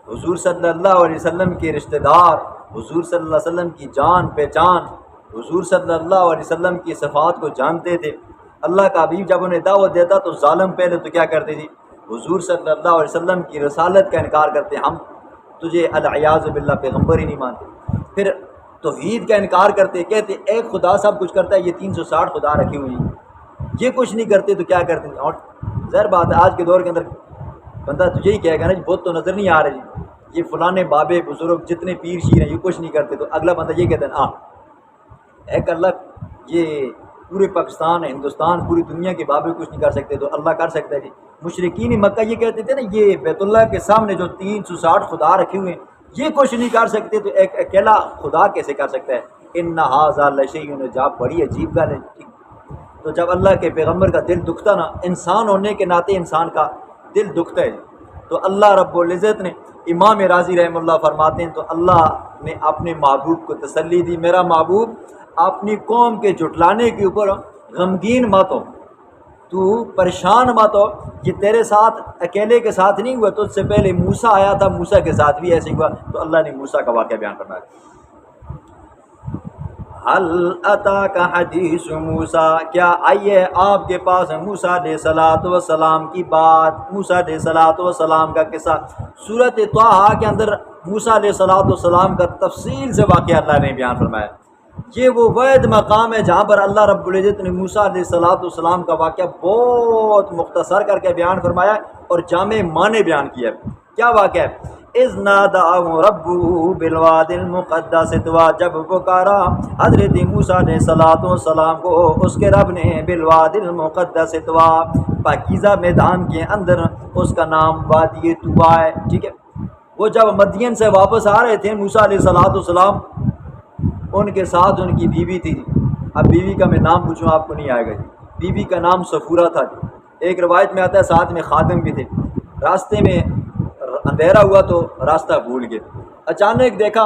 حضور صلی اللہ علیہ وسلم کے رشتہ دار، حضور صلی اللہ علیہ وسلم کی جان پہچان، حضور صلی اللہ علیہ وسلم کی صفات کو جانتے تھے، اللہ کا حبیب جب انہیں دعوت دیتا تو ظالم پہلے تو کیا کرتے تھے؟ حضور صلی اللہ علیہ وسلم کی رسالت کا انکار کرتے، ہم تجھے العیاذ باللہ پیغمبر ہی نہیں مانتے، پھر توحید کا انکار کرتے، کہتے ایک خدا سب کچھ کرتا ہے، یہ 360 خدا رکھے ہوئے ہیں، یہ کچھ نہیں کرتے تو کیا کرتے ہیں؟ اور ظاہر بات ہے آج کے دور کے اندر بندہ تو یہی کہے گا نا جی بہت تو نظر نہیں آ رہے جی، یہ فلانے بابے بزرگ جتنے پیر شیر ہیں یہ کچھ نہیں کرتے، تو اگلا بندہ یہ کہتا ہے ایک اللہ، یہ پورے پاکستان ہندوستان پوری دنیا کے بابے کچھ نہیں کر سکتے تو اللہ کر سکتا ہے جی۔ مشرکین مکہ یہ کہتے تھے نا یہ بیت اللہ کے سامنے جو 360 خدا رکھے ہوئے ہیں یہ کچھ نہیں کر سکتے تو ایک اکیلا خدا کیسے کر سکتا ہے؟ ان ھذا لشیء عجاب، بڑی عجیب گل ہے۔ تو جب اللہ کے پیغمبر کا دل دکھتا نا، انسان ہونے کے ناطے انسان کا دل دکھتا ہے، تو اللہ رب العزت نے، امام راضی رحمہ اللہ فرماتے ہیں، تو اللہ نے اپنے محبوب کو تسلی دی، میرا محبوب اپنی قوم کے جھٹلانے کے اوپر غمگین مت ہو، تو پریشان مت ہو، یہ تیرے ساتھ اکیلے کے ساتھ نہیں ہوا، تجھ سے پہلے موسیٰ آیا تھا، موسیٰ کے ساتھ بھی ایسے ہوا، تو اللہ نے موسیٰ کا واقعہ بیان کرنا ہے۔ حل اتاک حدیث موسیٰ، کیا آئی ہے آپ کے پاس موسیٰ علیہ السلام کی بات، موسیٰ علیہ السلام کا قصہ۔ سورۃ طٰہٰ کے اندر موسیٰ علیہ السلام کا تفصیل سے واقعہ اللہ نے بیان فرمایا، یہ وہ واحد مقام ہے جہاں پر اللہ رب العزت نے موسیٰ علیہ السلام کا واقعہ بہت مختصر کر کے بیان فرمایا اور جامع معنی بیان کیا۔ کیا واقعہ ہے؟ اذ ناداه ربه بالوادی المقدس طویٰ، جب پکارا حضرت موسیٰ علیہ السلام کو اس کے رب نے بالوادی المقدس طویٰ، پاکیزہ میدان کے اندر، اس کا نام وادی طویٰ ہے، ٹھیک ہے، وہ جب مدین سے واپس آ رہے تھے موسیٰ علیہ السلام ان کے ساتھ ان کی بیوی تھی. اب بیوی کا میں نام پوچھوں آپ کو نہیں آئے گا جی. بیوی کا نام صفورہ تھا جی. ایک روایت میں آتا ہے ساتھ میں خادم بھی تھے. راستے میں اندھیرا ہوا تو راستہ بھول گئے. اچانک دیکھا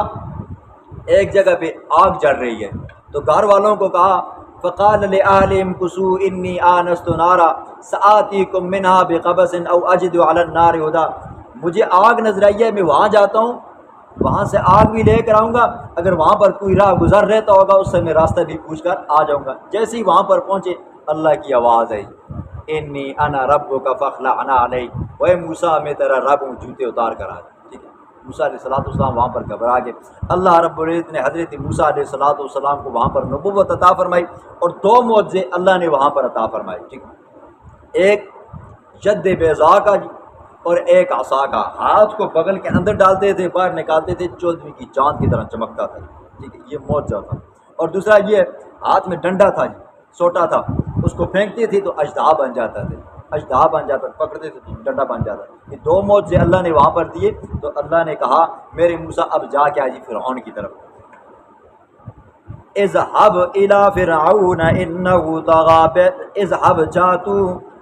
ایک جگہ پہ آگ جل رہی ہے تو گھر والوں کو کہا فقال لأهلهم كثوا إني آنست نارا سآتيكم منها بقبس أو أجد على النار هدى. مجھے آگ نظر آئی ہے، میں وہاں جاتا ہوں، وہاں سے آگ بھی لے کر آؤں گا، اگر وہاں پر کوئی راہ گزر رہتا ہوگا اس سے میں راستہ بھی پوچھ کر آ جاؤں گا. جیسے ہی وہاں پر پہنچے اللہ کی آواز آئی انی انا ربک فاخلع علیک، اے موسیٰ میں تیرا رب ہوں، جوتے اتار کر آ. ٹھیک ہے. موسیٰ علیہ السلام وہاں پر گھبرا گئے. اللہ رب العزت نے حضرت موسیٰ علیہ السلام کو وہاں پر نبوت عطا فرمائی اور 2 معجزے اللہ نے وہاں پر عطا فرمائے. ٹھیک ہے. ایک ید بیضاء کا جی اور ایک عصا کا. ہاتھ کو بغل کے اندر ڈالتے تھے، باہر نکالتے تھے، 14ویں کی چاند کی طرح چمکتا تھا. ٹھیک ہے. یہ معجزہ تھا. اور دوسرا یہ ہاتھ میں ڈنڈا تھا جی، سوٹا تھا، اس کو پھینکتے تھے تو اژدہا بن جاتا تھا، اژدہا بن جاتا، پکڑتے تھے تو ڈنڈا بن جاتا. یہ 2 معجزے اللہ نے وہاں پر دیے. تو اللہ نے کہا میرے موسیٰ اب جا کے آجی فرعون کی طرف. اذهب الى فرعون انه طغى، اذهب جا تو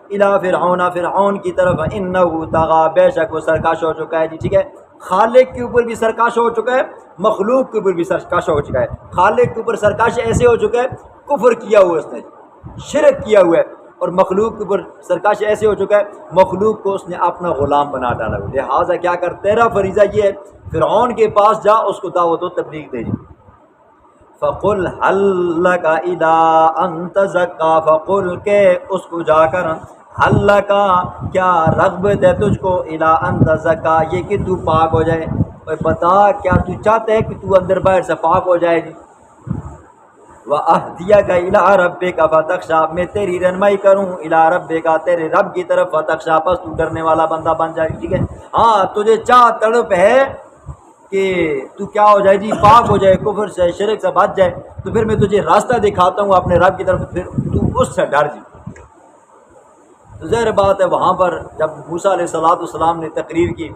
الى فرعون، فرعون کی طرف، انه طغى، بے شک وہ سرکش ہو چکا ہے جی. ٹھیک ہے. خالق کے اوپر بھی سرکش ہو چکا ہے، مخلوق کے اوپر بھی سرکش ہو چکا ہے. خالق کے اوپر سرکش ایسے ہو چکا ہے کفر کیا ہوا اس نے، شرک کیا ہوا ہے، اور مخلوق کے اوپر سرکش ایسے ہو چکا ہے مخلوق کو اس نے اپنا غلام بنا ڈالا. لہٰذا کیا کر، تیرا فریضہ یہ ہے فرعون کے پاس جا، اس کو دعوت و تبلیغ دے. فقل هل لك الى ان تزكى، فقل کہ اس کو جا کر هل لك کیا رغبت ہے تجھ کو الى ان تزكى، یہ کہ تو پاک ہو جائے. بتا کیا تو چاہتا ہے کہ تو اندر باہر سے پاک ہو جائے جی. وَأَهْدِيَكَ إِلَىٰ رَبِّكَ فَتَخْشَىٰ، میں تیری رہنمائی کروں إِلَىٰ رَبِّكَ، تیرے رب کی طرف، فَتَخْشَىٰ، پس تو ڈرنے والا بندہ بن جائے. ٹھیک ہے. ہاں تجھے چاہ تڑپ ہے کہ تو کیا ہو جائے جی، پاک ہو جائے، کفر سے شرک سے بچ جائے، تو پھر میں تجھے راستہ دکھاتا ہوں اپنے رب کی طرف، پھر تو اس سے ڈر جی. تو ظاہر بات ہے وہاں پر جب موسیٰ علیہ السلام نے تقریر کی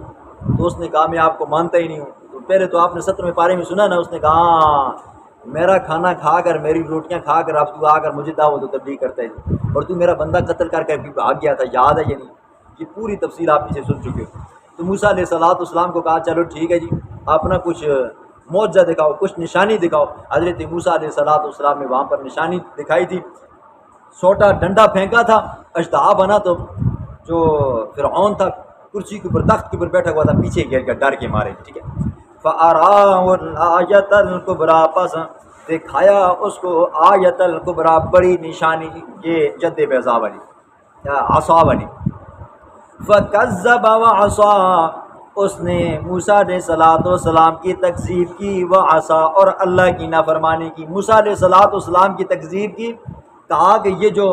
تو اس نے کہا میں آپ کو مانتا ہی نہیں ہوں. تو پہلے تو آپ نے 17ویں پارے میں سنا نا، اس نے کہا ہاں میرا کھانا کھا کر، میری روٹیاں کھا کر اب تو آ کر مجھے دعوت و تبلیغ کرتا ہے، اور تو میرا بندہ قتل کر کے بھاگ گیا تھا، یاد ہے یا نہیں؟ یہ پوری تفصیل آپ پیچھے سن چکے ہو. تو موسیٰ علیہ السلام کو کہا چلو ٹھیک ہے جی، اپنا کچھ معجزہ دکھاؤ، کچھ نشانی دکھاؤ. حضرت موسیٰ علیہ السلام نے وہاں پر نشانی دکھائی تھی. سوٹا ڈنڈا پھینکا تھا، اژدہا بنا، تو جو فرعون تھا کرسی کے اوپر، تخت کے اوپر بیٹھا ہوا تھا، پیچھے گر کر ڈر کے مارے. ٹھیک ہے. فَأَرَاهُ الْآيَةَ الْكُبْرىٰ، پس دکھایا اس کو آیت الکبریٰ، بڑی نشانی، یہ جد بیضاء والی، عصا والی. فَكَذَّبَ وَعَصَىٰ، اس نے موسیٰ علیہ السلام کی تکذیب کی، وعصا، اور اللہ کی نافرمانی کی. موسیٰ علیہ السلام کی تکذیب کی، کہا کہ یہ جو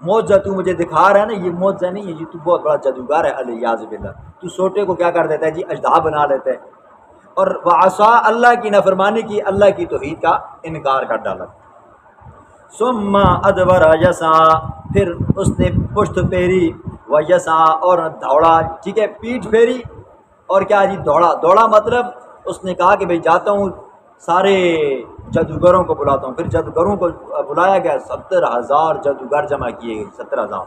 معجزہ تو مجھے دکھا رہا ہے نا، یہ معجزہ نہیں ہے، یہ تو بہت بڑا جادوگر ہے، الیاذ باللہ. تو سوٹے کو کیا کر دیتا ہے جی، اژدہا بنا لیتا ہے. اور وعصا، اللہ کی نافرمانی کی، اللہ کی توحید کا انکار کر ڈالا. ثم ادبر یسعیٰ، پھر اس نے پشت پھیری، ویسعیٰ، اور دوڑا. ٹھیک ہے. پیٹھ پھیری اور کیا جی، دوڑا مطلب اس نے کہا کہ بھئی جاتا ہوں سارے جادوگروں کو بلاتا ہوں. پھر جادوگروں کو بلایا گیا، 70,000 جادوگر جمع کیے گئے، 70,000.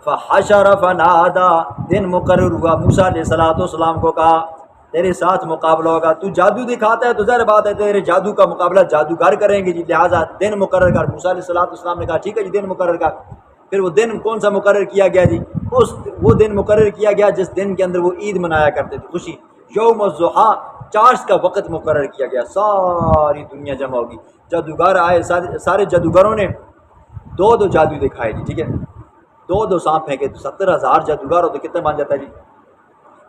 فحشر فنادى، دن مقرر ہوا. موسیٰ علیہ السلام کو کہا تیرے ساتھ مقابلہ ہوگا، تو جادو دکھاتا ہے تو ظاہر بات ہے تیرے جادو کا مقابلہ جادوگر کریں گے جی، لہٰذا دن مقرر کر. موسیٰ علیہ السلام نے کہا ٹھیک ہے جی، دن مقرر کر. پھر وہ دن کون سا مقرر کیا گیا جی، وہ دن مقرر کیا گیا جس دن کے اندر وہ عید منایا کرتے تھے، خوشی، یوم الضحیٰ. چارج کا وقت مقرر کیا گیا، ساری دنیا جمع ہوگی. جادوگر آئے، سارے جادوگروں نے 2 جادو دکھائے جی. ٹھیک ہے. 2 سانپ پھینکے تو 70,000 جادوگر ہو تو کتنا بن جاتا ہے جی،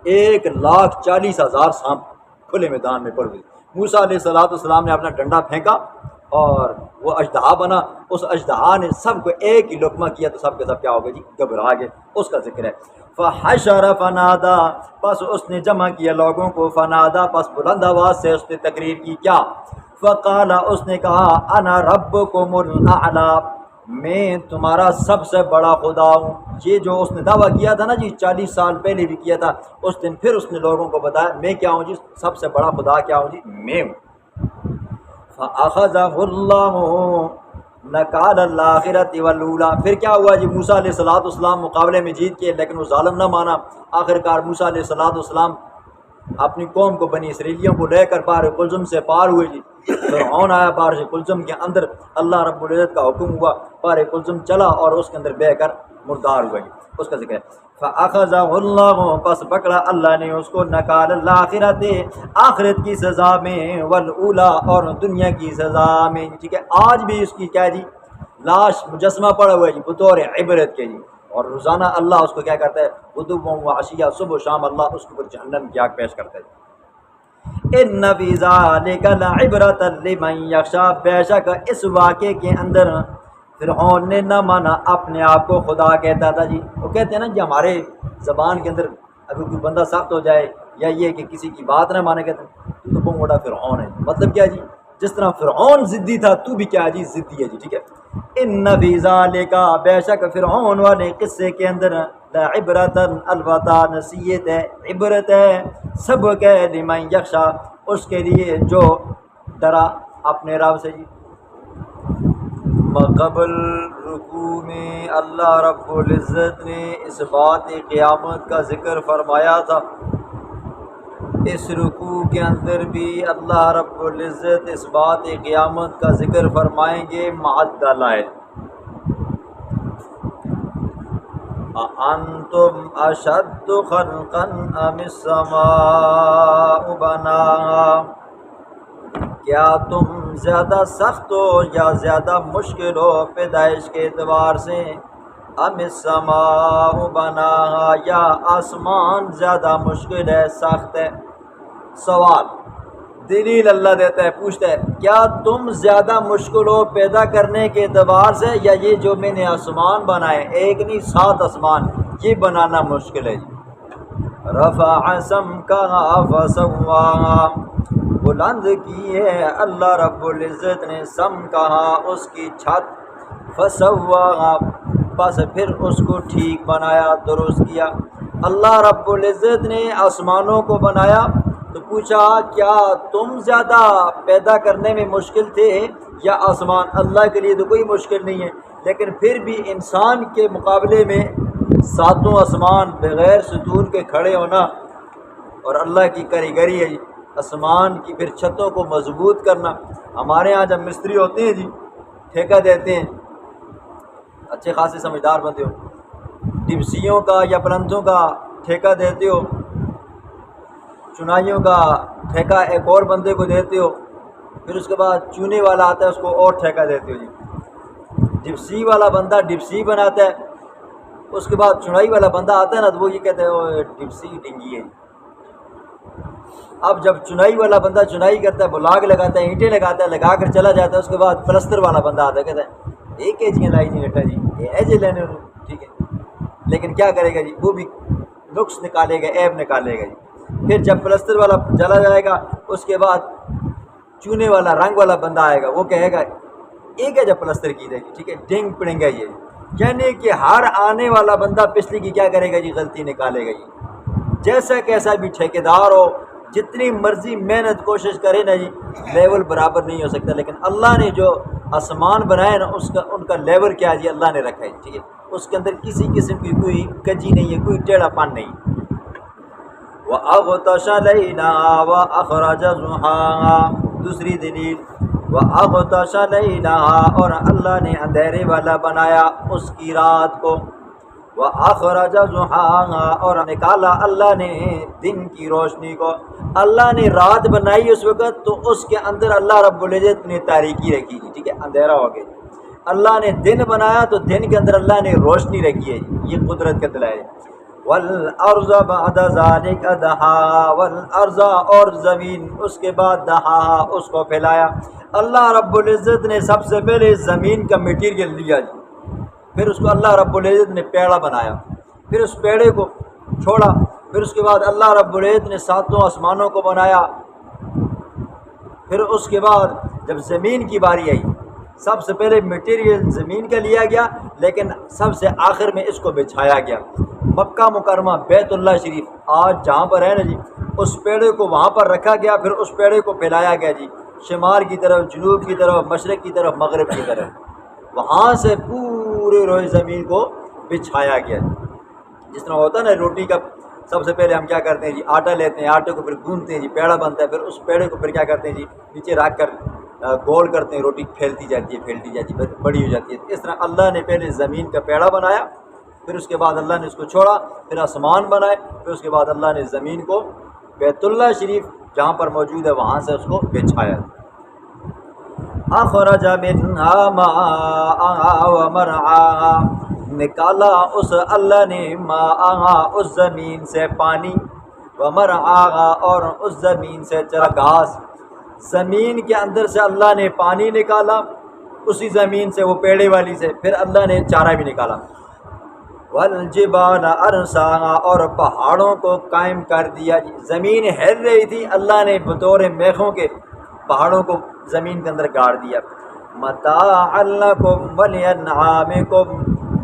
1,40,000 سانپ کھلے میدان میں پڑ گئے. موسیٰ علیہ السلام نے اپنا ڈنڈا پھینکا اور وہ اژدہا بنا. اس اژدہا نے سب کو ایک ہی لقمہ کیا تو سب کے سب کیا ہو گئے جی، گھبرا گئے. اس کا ذکر ہے. فحشر فنادا، پس اس نے جمع کیا لوگوں کو. فنادا، پس بلند آواز سے اس نے تقریر کی. کیا؟ فقال، اس نے کہا انا ربکم الاعلی، میں تمہارا سب سے بڑا خدا ہوں۔ یہ جو اس نے دعویٰ کیا تھا نا جی 40 سال پہلے بھی کیا تھا، اس دن پھر اس نے لوگوں کو بتایا میں کیا ہوں جی، سب سے بڑا خدا کیا ہوں جی، میں ہوں۔ فَأَخَذَهُ اللَّهُ نَكَالَ الْآخِرَةِ وَالْأُولَىٰ، پھر کیا ہوا جی، موسیٰ علیہ السلام مقابلے میں جیت کے، لیکن وہ ظالم نہ مانا۔ آخرکار موسیٰ علیہ السلام اپنی قوم کو، بنی اسرائیلیوں کو لے کر بحر قلزم سے پار ہوئے جی۔ فرعون آیا بحر قلزم کے اندر، اللہ رب العزت کا حکم ہوا، بحر قلزم چلا اور اس کے اندر بہہ کر مردار ہوئے، اس کا ذکر ہے۔ فَأَخَذَهُ اللَّهُ، پس پکڑا اللہ نے اس کو، نَكَالَ الْآخِرَةِ، آخرت کی سزا میں، وَالْأُولَىٰ، اور دنیا کی سزا میں، ٹھیک ہے۔ آج بھی اس کی کیا جی، لاش مجسمہ پڑا ہوا ہے جی، بطور عبرت کے جی، اور روزانہ اللہ اس کو کیا کرتا ہے، غدوا وعشیہ، صبح و شام اللہ اس کو جہنم کی آگ پیش کرتا ہے۔ ان فی ذلک لعبرۃ لمن یخشی، بے شک اس واقعے کے اندر فرعون نے نہ مانا اپنے آپ کو خدا کہتا تھا جی۔ وہ کہتے ہیں نا جی ہمارے زبان کے اندر اگر کوئی بندہ سخت ہو جائے یا یہ کہ کسی کی بات نہ مانے، کہتے ہیں تو بہت بڑا فرعون ہے، مطلب کیا جی، جس طرح فرعون ضدی تھا تو بھی کیا جی، ضدی ہے جی، ٹھیک ہے۔ ان فی ذالک، بے شک فرعون والے قصے کے اندر، لعبرۃ، البتہ نصیحت ہے، عبرت ہے، سبق ہے، لمن یخشی، اس کے لیے جو ڈرا اپنے رب سے جی۔ قبل رکوع میں اللہ رب العزت نے اس بات قیامت کا ذکر فرمایا تھا، اس رکوع کے اندر بھی اللہ رب العزت اس بات قیامت کا ذکر فرمائیں گے مع الدلائل۔ أَأَنْتُمْ أَشَدُّ خَلْقًا أَمِ السَّمَاءُ بَنَاهَا، کیا تم زیادہ سخت ہو یا زیادہ مشکل ہو پیدائش کے اعتبار سے، ام السماء بناہا، یا آسمان زیادہ مشکل ہے، سخت ہے۔ سوال دلیل اللہ دیتا ہے، پوچھتا ہے کیا تم زیادہ مشکل ہو پیدا کرنے کے اعتبار سے، یا یہ جو میں نے آسمان بنائے، ایک نہیں 7 آسمان، یہ بنانا مشکل ہے۔ رفع سمکہا فسواہا، بلند کی ہے اللہ رب العزت نے، سم کہا اس کی چھت، فسواہا، بس پھر اس کو ٹھیک بنایا، درست کیا۔ اللہ رب العزت نے آسمانوں کو بنایا تو پوچھا کیا تم زیادہ پیدا کرنے میں مشکل تھے یا آسمان؟ اللہ کے لیے تو کوئی مشکل نہیں ہے، لیکن پھر بھی انسان کے مقابلے میں 7 آسمان بغیر ستون کے کھڑے ہونا اور اللہ کی کاریگری ہے جی، آسمان کی پھر چھتوں کو مضبوط کرنا۔ ہمارے ہاں جب مستری ہوتے ہیں جی، ٹھیکہ دیتے ہیں، اچھے خاصے سمجھدار بندے ہو، ڈبسیوں کا یا پلنتھوں کا ٹھیکہ دیتے ہو، چنائیوں کا ٹھیکہ ایک اور بندے کو دیتے ہو، پھر اس کے بعد چونے والا آتا ہے اس کو اور ٹھیکہ دیتے ہو جی۔ ڈبسی والا بندہ ڈبسی بناتا ہے، اس کے بعد چنائی والا بندہ آتا ہے نا تو وہ یہ کہتا ہے وہ ڈبسی ڈنگی ہے۔ اب جب چنائی والا بندہ چنائی کرتا ہے، بلاگ لگاتا ہے، اینٹیں لگاتا ہے، لگا کر چلا جاتا ہے، اس کے بعد پلستر والا بندہ آتا ہے، کہتا ہے ایک کیجیاں لائی نہیں بیٹا جی، یہ ایجے لینے، ٹھیک ہے، لیکن کیا کرے گا جی، وہ بھی نقص نکالے گا، عیب نکالے گا جی۔ پھر جب پلستر والا چلا جائے گا، اس کے بعد چونے والا رنگ والا بندہ آئے گا، وہ کہے گا ایک ہے جب پلستر کی دے گی، ٹھیک ہے، ڈنگ پڑیں گا یہ، یعنی کہ ہر آنے والا بندہ پچھلی کی کیا کرے گا جی، غلطی نکالے گا جی۔ جیسا کیسا بھی ٹھیکیدار ہو، جتنی مرضی محنت کوشش کرے نا جی، لیول برابر نہیں ہو سکتا، لیکن اللہ نے جو آسمان بنائے نا ان کا لیول کیا جی، اللہ نے رکھا ہے، ٹھیک ہے، اس کے اندر کسی قسم کی کوئی کجی نہیں ہے، کوئی ٹیڑھا پن نہیں۔ وَأَغْطَشَ لَيْلَهَا وَأَخْرَجَ ضُحَاهَا، دوسری دلیل، وَأَغْطَشَ لَيْلَهَا، اور اللہ نے اندھیرے والا بنایا اس کی رات کو، وَأَخْرَجَ ضُحَاهَا، اور نکالا اللہ نے دن کی روشنی کو۔ اللہ نے رات بنائی اس وقت تو اس کے اندر اللہ رب العزت نے تاریکی رکھی جی، ٹھیک ہے، اندھیرا ہو گیا۔ اللہ نے دن بنایا تو دن کے اندر اللہ نے روشنی رکھی ہے جی، یہ قدرت کا دلائل ہے۔ وَالْأَرْضَ بَعْدَ ذَلِكَ دَحَاهَا، وَالْأَرْضَ، اور زمین اس کے بعد دَحَاهَا، اس کو پھیلایا۔ اللہ رب العزت نے سب سے پہلے زمین کا میٹیریل لیا جی، پھر اس کو اللہ رب العزت نے پیڑا بنایا، پھر اس پیڑے کو چھوڑا، پھر اس کے بعد اللہ رب العزت نے 7 آسمانوں کو بنایا، پھر اس کے بعد جب زمین کی باری آئی، سب سے پہلے مٹیریل زمین کا لیا گیا، لیکن سب سے آخر میں اس کو بچھایا گیا۔ مکہ مکرمہ بیت اللہ شریف آج جہاں پر ہے نا جی، اس پیڑے کو وہاں پر رکھا گیا، پھر اس پیڑے کو پھیلایا گیا جی شمال کی طرف، جنوب کی طرف، مشرق کی طرف، مغرب کی طرف، وہاں سے پورے روئے زمین کو بچھایا گیا۔ جس طرح ہوتا ہے نا روٹی کا، سب سے پہلے ہم کیا کرتے ہیں جی، آٹا لیتے ہیں، آٹے کو پھر گوندتے ہیں جی، پیڑا بنتا ہے، پھر اس پیڑے کو پھر کیا کرتے ہیں جی نیچے رکھ کر گول کرتے ہیں، روٹی پھیلتی جاتی ہے، پھیلتی جاتی ہے، بڑی ہو جاتی ہے۔ اس طرح اللہ نے پہلے زمین کا پیڑا بنایا، پھر اس کے بعد اللہ نے اس کو چھوڑا، پھر آسمان بنائے، پھر اس کے بعد اللہ نے زمین کو بیت اللہ شریف جہاں پر موجود ہے وہاں سے اس کو بچھایا۔ اخرج منها ماءها ومرعاها، نکالا اس اللہ نے ماءها اس زمین سے پانی، ومرعاها اور اس زمین سے چرا گھاس، زمین کے اندر سے اللہ نے پانی نکالا، اسی زمین سے وہ پیڑے والی سے پھر اللہ نے چارہ بھی نکالا۔ والجبال ارساها اور پہاڑوں کو قائم کر دیا، زمین ہل رہی تھی، اللہ نے بطور میخوں کے پہاڑوں کو زمین کے اندر گاڑ دیا۔ متاعا لکم ولانعامکم،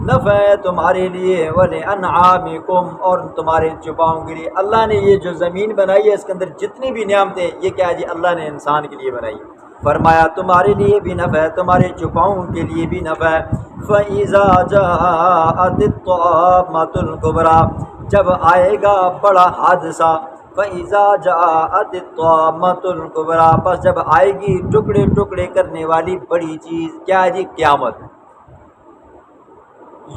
نفع ہے تمہارے لیے، ولانعامکم اور تمہارے چوپاؤں کے لیے۔ اللہ نے یہ جو زمین بنائی ہے اس کے اندر جتنی بھی نعمتیں، یہ کیا ہے جی اللہ نے انسان کے لیے بنائی، فرمایا تمہارے لیے بھی نفع ہے، تمہارے چوپاؤں کے لیے بھی نفع ہے۔ فَإِذَا جَاءَتِ الطَّامَّةُ الْكُبْرىٰ، جب آئے گا بڑا حادثہ، فَإِذَا جَاءَتِ الطَّامَّةُ الْكُبْرىٰ، بس جب آئے گی ٹکڑے ٹکڑے کرنے والی بڑی چیز، کیا ہے جی قیامت۔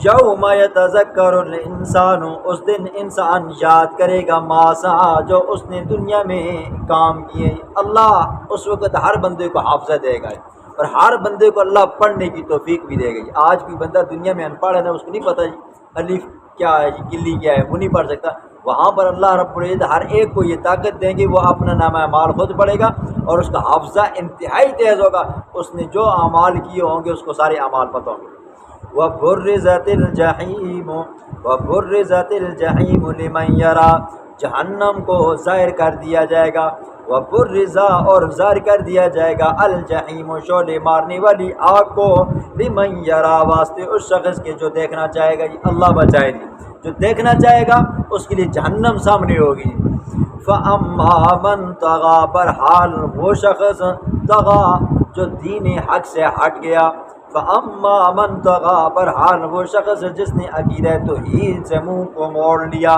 یوم یتذکر الانسان، اس دن انسان یاد کرے گا ما سعی، جو اس نے دنیا میں کام کیے۔ اللہ اس وقت ہر بندے کو حافظہ دے گا، اور ہر بندے کو اللہ پڑھنے کی توفیق بھی دے گا جی۔ آج کوئی بندہ دنیا میں ان پڑھ ہے نا، اس کو نہیں پتہ جی الف کیا ہے جی، کلی کیا ہے، وہ نہیں پڑھ سکتا۔ وہاں پر اللہ رب العزت ہر ایک کو یہ طاقت دیں گے، وہ اپنا نامہ اعمال خود پڑھے گا، اور اس کا حافظہ انتہائی تیز ہوگا، اس نے جو اعمال کیے ہوں گے اس کو سارے اعمال پتہ ہوں گے۔ وَبُرِّزَتِ الْجَحِيمُ وَبُرِّزَتِ الْجَحِيمُ لِمَنْ يَرَى، جہنم کو ظاہر کر دیا جائے گا، وَبُرِّزَ اور ظاہر کر دیا جائے گا، الْجَحِيمُ شعلے مارنے والی آگ کو، لِمَنْ يَرَى واسطے اس شخص کے جو دیکھنا چاہے گا جی، اللہ بچائے گی، جو دیکھنا چاہے گا اس کے لیے جہنم سامنے ہوگی۔ فَأَمَّا مَنْ طَغَىٰ، برحال وہ شخص طغا جو دین حق سے ہٹ گیا، فَأَمَّا مَنْ طَغَىٰ برحال وہ شخص جس نے عقیدہ توحید سے منہ کو موڑ لیا،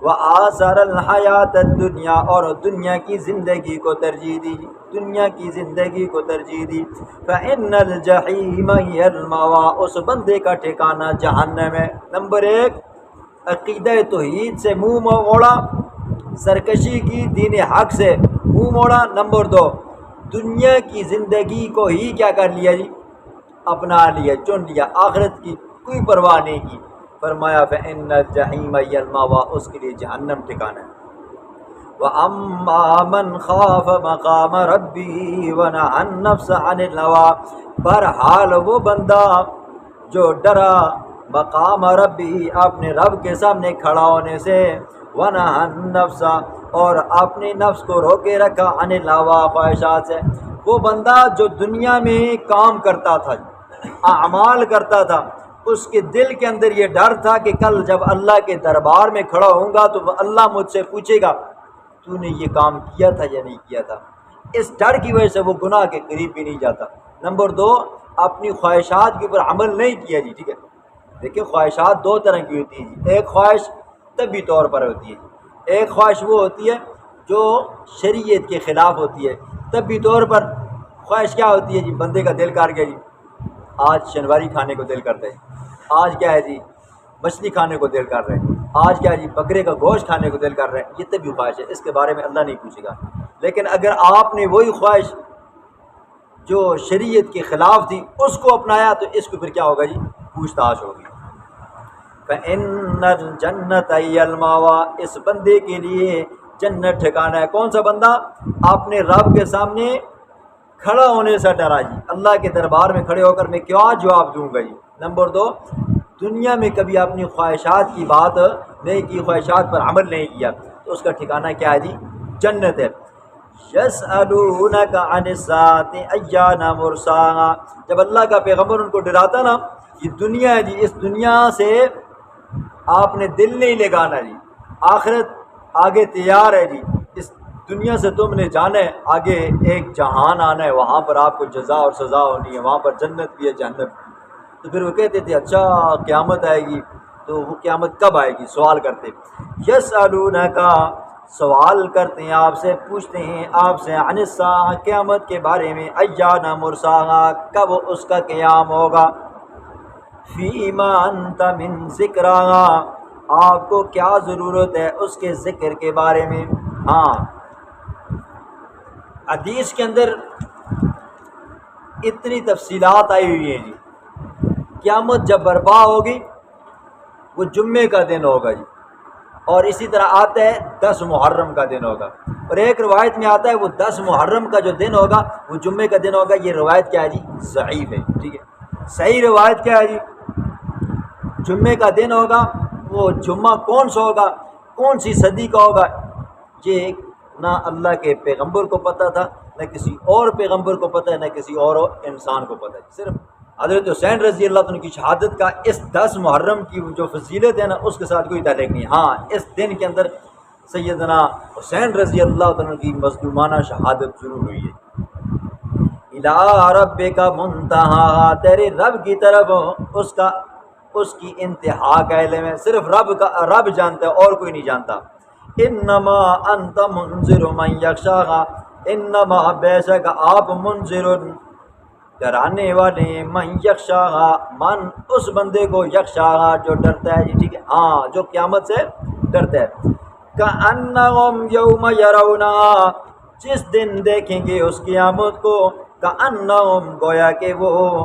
وَآثَرَ الْحَيَاةَ الدُّنْيَا اور دنیا کی زندگی کو ترجیح دی، دنیا کی زندگی کو ترجیح دی، فَإِنَّ الْجَحِيمَ هِيَ الْمَأْوَىٰ اس بندے کا ٹھکانہ جہنم ہے۔ نمبر ایک، عقیدہ توحید سے منہ موڑا، سرکشی کی، دین حق سے منہ موڑا۔ نمبر دو، دنیا کی زندگی کو ہی کیا کر لیا جی، اپنا لیا، چن لیا، آخرت کی کوئی پرواہ نہیں کی۔ فرمایا فإن الجحیم ہی المأویٰ اس کے لیے جہنم ٹھکانہ ہے۔ وَأَمَّا مَنْ خَافَ مَقَامَ رَبِّهِ وَنَهَى النَّفْسَ عَنِ الْهَوَىٰ برحال وہ بندہ جو ڈرا مقام ربی اپنے رب کے سامنے کھڑا ہونے سے، وَنَهَى النَّفْسَ اور اپنے نفس کو روکے رکھا، عن الہویٰ خواہشات سے۔ وہ بندہ جو دنیا میں کام کرتا تھا، اعمال کرتا تھا، اس کے دل کے اندر یہ ڈر تھا کہ کل جب اللہ کے دربار میں کھڑا ہوں گا تو اللہ مجھ سے پوچھے گا تو نے یہ کام کیا تھا یا نہیں کیا تھا۔ اس ڈر کی وجہ سے وہ گناہ کے قریب بھی نہیں جاتا۔ نمبر دو، اپنی خواہشات کے اوپر عمل نہیں کیا جی، ٹھیک ہے۔ دیکھیں خواہشات دو طرح کی ہوتی ہیں جی، ایک خواہش طبی طور پر ہوتی ہے، ایک خواہش وہ ہوتی ہے جو شریعت کے خلاف ہوتی ہے۔ طبی طور پر خواہش کیا ہوتی ہے جی، بندے کا دل کر گیا جی، آج شنواری کھانے کو دل کرتا ہے، آج کیا ہے جی مچھلی کھانے کو دل کر رہے ہیں، آج کیا ہے جی بکرے کا گوشت کھانے کو دل کر رہے ہیں، یہ طبی خواہش ہے، اس کے بارے میں اللہ نہیں پوچھے گا۔ لیکن اگر آپ نے وہی خواہش جو شریعت کے خلاف تھی اس کو اپنایا تو اس کو پھر کیا ہوگا جی، پوچھ تاچھ ہوگی۔ فَإِنَّ الْجَنَّةَ هِيَ الْمَأْوَىٰ اس بندے کے لیے جنت ٹھکانہ ہے۔ کون سا بندہ اپنے رب کے سامنے کھڑا ہونے سے ڈرا جی، اللہ کے دربار میں کھڑے ہو کر میں کیا جواب دوں گا جی۔ نمبر دو، دنیا میں کبھی اپنی خواہشات کی بات نہیں کی، خواہشات پر عمل نہیں کیا، تو اس کا ٹھکانہ کیا ہے جی، جنت ہے۔ یسألونک عن الساعۃ ایان مرساہا، جب اللہ کا پیغمبر ان کو ڈراتا نا، یہ دنیا ہے جی، اس دنیا سے آپ نے دل نہیں لگانا جی، آخرت آگے تیار ہے جی، اس دنیا سے تم نے جانا ہے، آگے ایک جہان آنا ہے، وہاں پر آپ کو جزا اور سزا ہونی ہے، وہاں پر جنت بھی ہے جہنم بھی۔ تو پھر وہ کہتے تھے اچھا قیامت آئے گی، تو وہ قیامت کب آئے گی؟ سوال کرتے، یسألونک، سوال کرتے ہیں آپ سے، پوچھتے ہیں آپ سے، عن الساعہ، قیامت کے بارے میں، ایان مرساہا، کب اس کا قیام ہوگا، فیما انت من ذکرہا، آپ کو کیا ضرورت ہے اس کے ذکر کے بارے میں۔ ہاں، حدیث کے اندر اتنی تفصیلات آئی ہوئی ہیں جی، قیامت جب برپا ہوگی وہ جمعے کا دن ہوگا جی، اور اسی طرح آتا ہے 10 محرم کا دن ہوگا، اور ایک روایت میں آتا ہے وہ 10 محرم کا جو دن ہوگا وہ جمعے کا دن ہوگا۔ یہ روایت کیا ہے جی؟ ضعیف ہے، ٹھیک ہے۔ صحیح روایت کیا ہے جی؟ جمعے کا دن ہوگا۔ وہ جمعہ کون سا ہوگا، کون سی صدی کا ہوگا، یہ نہ اللہ کے پیغمبر کو پتہ تھا، نہ کسی اور پیغمبر کو پتہ ہے، نہ کسی اور انسان کو پتہ ہے۔ صرف حضرت حسین رضی اللہ عنہ کی شہادت کا اس 10 محرم کی جو فضیلت ہے نا، اس کے ساتھ کوئی تعلق نہیں۔ ہاں، اس دن کے اندر سیدنا حسین رضی اللہ عنہ کی مظلومانہ شہادت ضرور ہوئی ہے۔ اِلیٰ ربک منتہا، تیرے رب کی طرف اس کی انتہا کا علم ہے، صرف رب جانتا ہے، اور کوئی نہیں جانتا۔ انما انت منذر من یخشاہا، انما بے شک آپ منذر، ڈرانے والے، من یخشاہا، من اس بندے کو، یخشاہا جو ڈرتا ہے جی، ٹھیک ہے، ہاں، جو قیامت سے ڈرتا ہے۔ کأنہم یوم یرونہا، جس دن دیکھیں گے اس قیامت کو، کأنہم، گویا کہ وہ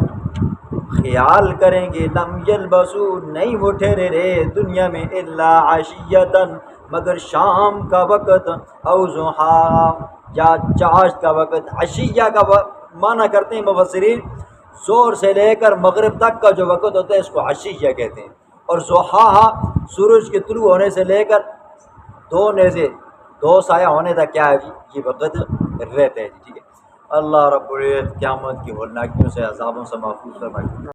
خیال کریں گے، لم یلبسو، نہیں وہ ٹھہرے رہے دنیا میں، الا عشیۃً، مگر شام کا وقت، او ضحیٰ، یا چاشت کا وقت۔ عشیہ کا معنی کرتے ہیں مفسرین، زور سے لے کر مغرب تک کا جو وقت ہوتا ہے اس کو عشیہ کہتے ہیں، اور ضحیٰ سورج کے طلوع ہونے سے لے کر 2 نیزے 2 سایہ ہونے تک کیا ہے جی، یہ وقت رہتا ہے جی، ٹھیک ہے۔ اللہ رب العزت قیامت کی ہولناکیوں سے، عذابوں سے محفوظ فرمائے۔